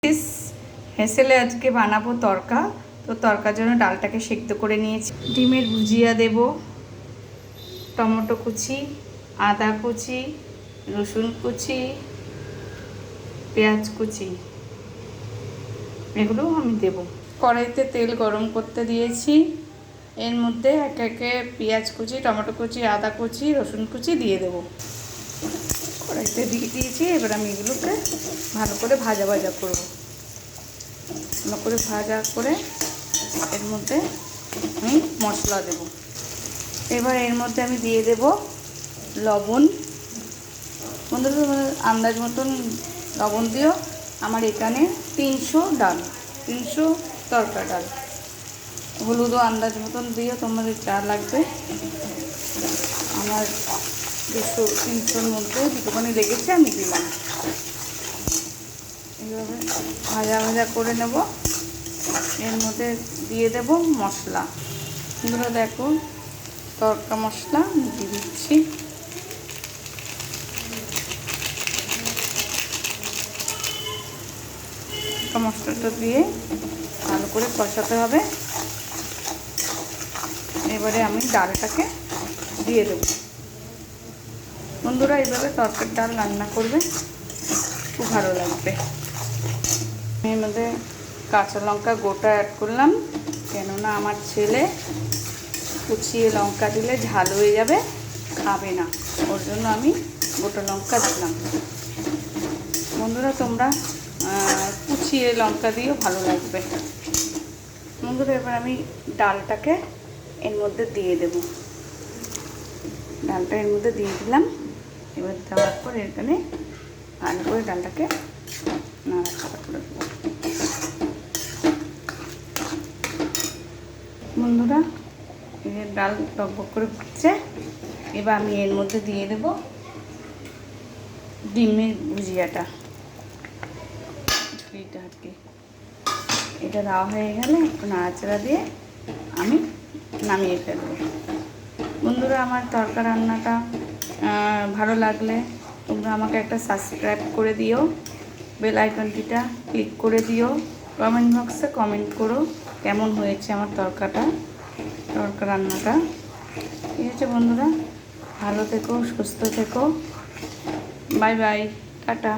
হেসেলে আজকে বানাবো তরকা। তো তরকার জন্য ডালটাকে সেদ্ধ করে নিয়েছি। ডিমের ভুজিয়া দেব, টমেটো কুচি, আদা কুচি, রসুন কুচি, পেঁয়াজ কুচি, এগুলো আমি দেব। কড়াইতে তেল গরম করতে দিয়েছি। এর মধ্যে একে একে পেঁয়াজ কুচি, টমেটো কুচি, আদা কুচি, রসুন কুচি দিয়ে দেব। কড়াইতে দিয়ে দিয়েছি। এবার আমি এগুলোকে ভালো করে ভাজা ভাজা করব। ভালো করে ভাজা করে এর মধ্যে আমি মশলা দেব। এবার এর মধ্যে আমি দিয়ে দেব লবণ। বন্ধুরা আন্দাজ মতন লবণ দিও। আমার এখানে 300 ডাল, 300 তরকা ডাল। হলুদও আন্দাজ মতন দিও, তোমাদের যা লাগবে। আমার 200-300-র মধ্যে যেটুখানি লেগেছে আমি দিলাম। এইভাবে ভাজা ভাজা করে নেব। এর মধ্যে দিয়ে দেব মশলা। এগুলো দেখো তরকা মশলা দিয়ে দিচ্ছি। মশলাটা দিয়ে ভালো করে কষাতে হবে। এবারে আমি ডালটাকে দিয়ে দেব। বন্ধুরা এইভাবে তরকার ডাল রান্না করবে, খুব ভালো লাগবে। এর মধ্যে কাঁচা লঙ্কা গোটা অ্যাড করলাম, কেননা আমার ছেলে কুচিয়ে লঙ্কা দিলে ঝাল হয়ে যাবে, খাবে না। ওর জন্য আমি গোটা লঙ্কা দিলাম। বন্ধুরা তোমরা কুচিয়ে লঙ্কা দিয়েও ভালো লাগবে। বন্ধুরা এবার আমি ডালটাকে এর মধ্যে দিয়ে দেব। ডালটা এর মধ্যে দিয়ে দিলাম। এবার দেওয়ার পর এখানে ভালো করে ডালটাকে নাড়াচাড়া করে দেবো। বন্ধুরা এই ডাল টকবক করে ফুটছে। এবার আমি এর মধ্যে দিয়ে দেব ডিমের ভুজিয়াটা, ঝুড়িটা আর কি। এটা দেওয়া হয়ে গেলে একটু নাড়াচাড়া দিয়ে আমি নামিয়ে ফেলবো। বন্ধুরা আমার তরকা রান্নাটা ভালো লাগলে তোমরা আমাকে একটা সাবস্ক্রাইব করে দিও, বেল আইকনটিটা ক্লিক করে দিও, কমেন্ট বক্সে কমেন্ট করো কেমন হয়েছে আমার তরকা রান্নাটা। ঠিক আছে বন্ধুরা, ভালো থেকো, সুস্থ থেকো। Bye bye, tata.